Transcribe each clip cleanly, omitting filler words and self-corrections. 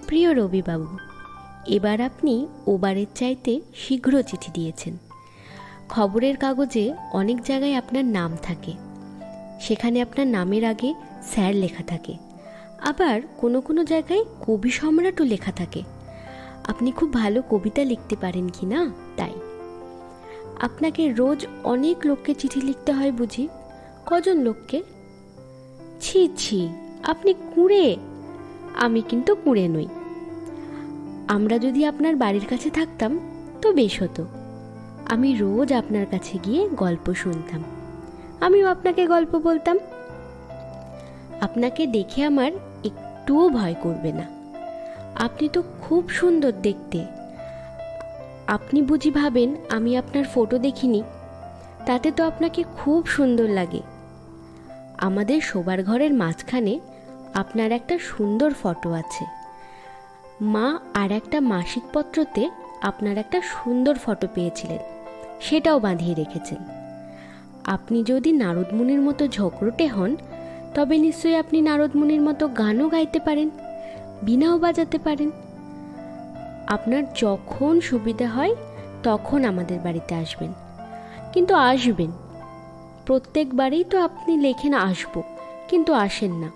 প্রিয় রবিবাবু, এবার আপনি ওবারের চাইতে শীঘ্র চিঠি দিয়েছেন। খবরের কাগজে অনেক জায়গায় আপনার নাম থাকে, সেখানে আপনার নামের আগে স্যার লেখা থাকে। আবার কোনো কোনো জায়গায় কবি সম্রাটও লেখা থাকে। আপনি খুব ভালো কবিতা লিখতে পারেন কি না, তাই আপনাকে রোজ অনেক লোককে চিঠি লিখতে হয় বুঝি? কজন লোককে? ছি ছি, আপনি কুঁড়ে। আমি কিন্তু কুঁড়ে নই। আমরা যদি আপনার বাড়ির কাছে থাকতাম তো বেশ হতো। আমি রোজ আপনার কাছে গিয়ে গল্প শুনতাম, আমিও আপনাকে গল্প বলতাম। আপনাকে দেখে আমার একটুও ভয় করবে না। আপনি তো খুব সুন্দর দেখতে। আপনি বুঝি ভাবেন আমি আপনার ফটো দেখিনি? তাতে তো আপনাকে খুব সুন্দর লাগে। আমাদের শোবার ঘরের মাঝখানে আপনার একটা সুন্দর ফটো আছে। মা আর একটা মাসিক পত্রতে আপনার একটা সুন্দর ফটো পেয়েছিলেন, সেটাও বাঁধিয়ে রেখেছেন। আপনি যদি নারদমুনির মতো ঝগড়টে হন, তবে নিশ্চয়ই আপনি নারদমুনির মতো গানও গাইতে পারেন, বীণাও বাজাতে পারেন। আপনার যখন সুবিধা হয় তখন আমাদের বাড়িতে আসবেন, কিন্তু আসবেন। প্রত্যেকবারেই তো আপনি লেখেন আসবো, কিন্তু আসেন না।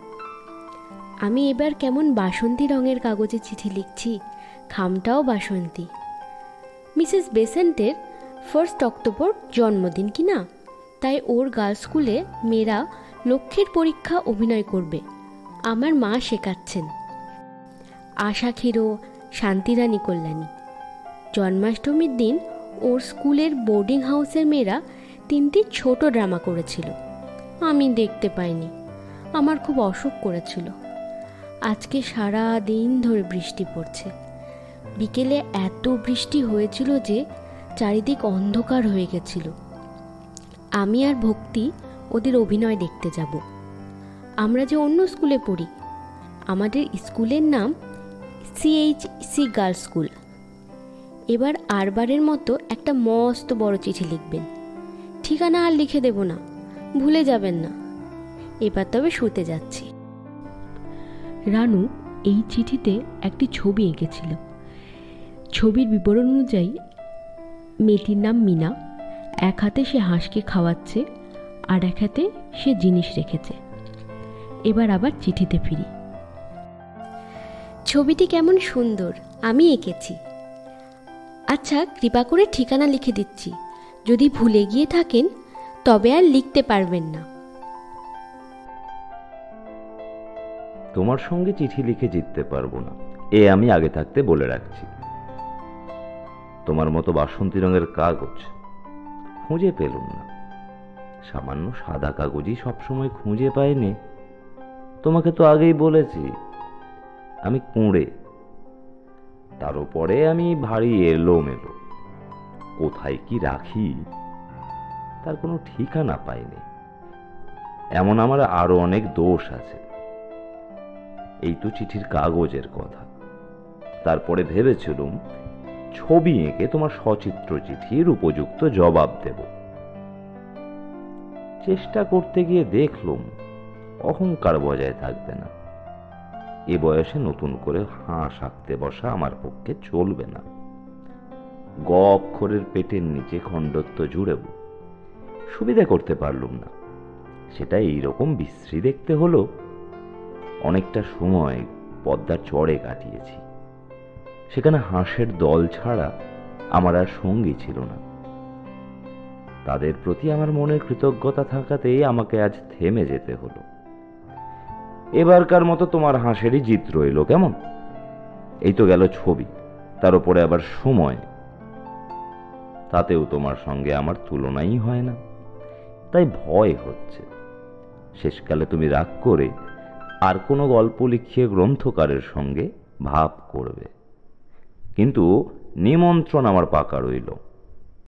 আমি এবার কেমন বাসন্তী রঙের কাগজে চিঠি লিখছি, খামটাও বাসন্তী। মিসেস বেসেন্টের 1 অক্টোবর জন্মদিন কি না, তাই ওর গার্লস স্কুলে মেয়েরা লক্ষ্যের পরীক্ষা অভিনয় করবে। আমার মা শেখাচ্ছেন। আশা ক্ষীরো, শান্তিরানী কল্যাণী। জন্মাষ্টমীর দিন ওর স্কুলের বোর্ডিং হাউসের মেয়েরা 3টি ছোট ড্রামা করেছিল। আমি দেখতে পাইনি, আমার খুব অসুখ করেছিল। আজকে সারা দিন ধরে বৃষ্টি পড়ছে। বিকেলে এত বৃষ্টি হয়েছিল যে চারিদিক অন্ধকার হয়ে গেছিল। আমি আর ভক্তি ওদের অভিনয় দেখতে যাব। আমরা যে অন্য স্কুলে পড়ি, আমাদের স্কুলের নাম CHC গার্লস স্কুল। এবার আরবারের মতো একটা মস্ত বড় চিঠি লিখবেন। ঠিকানা আর লিখে দেব না, ভুলে যাবেন না। এবার তবে শুতে যাচ্ছি। রানু এই চিঠিতে একটি ছবি এঁকেছিল। ছবির বিবরণ অনুযায়ী মেয়েটির নাম মিনা। এক হাতে সে হাঁসকে খাওয়াচ্ছে, আর এক হাতে সে জিনিস রেখেছে। এবার আবার চিঠিতে ফিরি। ছবিটি কেমন সুন্দর, আমি এঁকেছি। আচ্ছা, কৃপা করে ঠিকানা লিখে দিচ্ছি। যদি ভুলে গিয়ে থাকেন তবে আর লিখতে পারবেন না। তোমার সঙ্গে চিঠি লিখে জিততে পারবো না, এ আমি আগে থাকতে বলে রাখছি। তোমার মতো বাসন্তী রঙের কাগজ খুঁজে পেলুম না। সামান্য সাদা কাগজই সবসময় খুঁজে পাইনি। তোমাকে তো আগেই বলেছি আমি কুঁড়ে। তার উপরে আমি ভারী এলোমেলো। কোথায় কি রাখি তার কোনো ঠিকানা পাইনি। এমন আমার আরো অনেক দোষ আছে। এই তো চিঠির কাগজের কথা। তারপরে ভেবেছিলুম ছবি এঁকে তোমার সচিত্র চিঠির উপযুক্ত জবাব দেব। চেষ্টা করতে গিয়ে দেখলুম অহংকার বজায় থাকবে না। এ বয়সে নতুন করে হাঁস আঁকতে বসা আমার পক্ষে চলবে না। গ অক্ষরের পেটের নিচে খণ্ডত্ব জুড়েব, সুবিধা করতে পারলুম না। সেটা এইরকম বিশ্রী দেখতে হলো। অনেকটা সময় পদ্মার চড়ে কাটিয়েছি। সেখানে হাঁসের দল ছাড়া আমার আর সঙ্গী ছিল না। তাদের প্রতি আমার মনের কৃতজ্ঞতা থাকাতেই আমাকে আজ থেমে যেতে হলো। এবারকার মতো তোমার হাঁসেরই জিত রইল কেমন? এই তো গেল ছবি, তার উপরে আবার সময়। তাতেও তোমার সঙ্গে আমার তুলনাই হয় না। তাই ভয় হচ্ছে শেষকালে তুমি রাগ করে আর কোনো গল্প লিখিয়ে গ্রন্থকারের সঙ্গে ভাব করবে। কিন্তু নিমন্ত্রণ আমার পাকা রইল।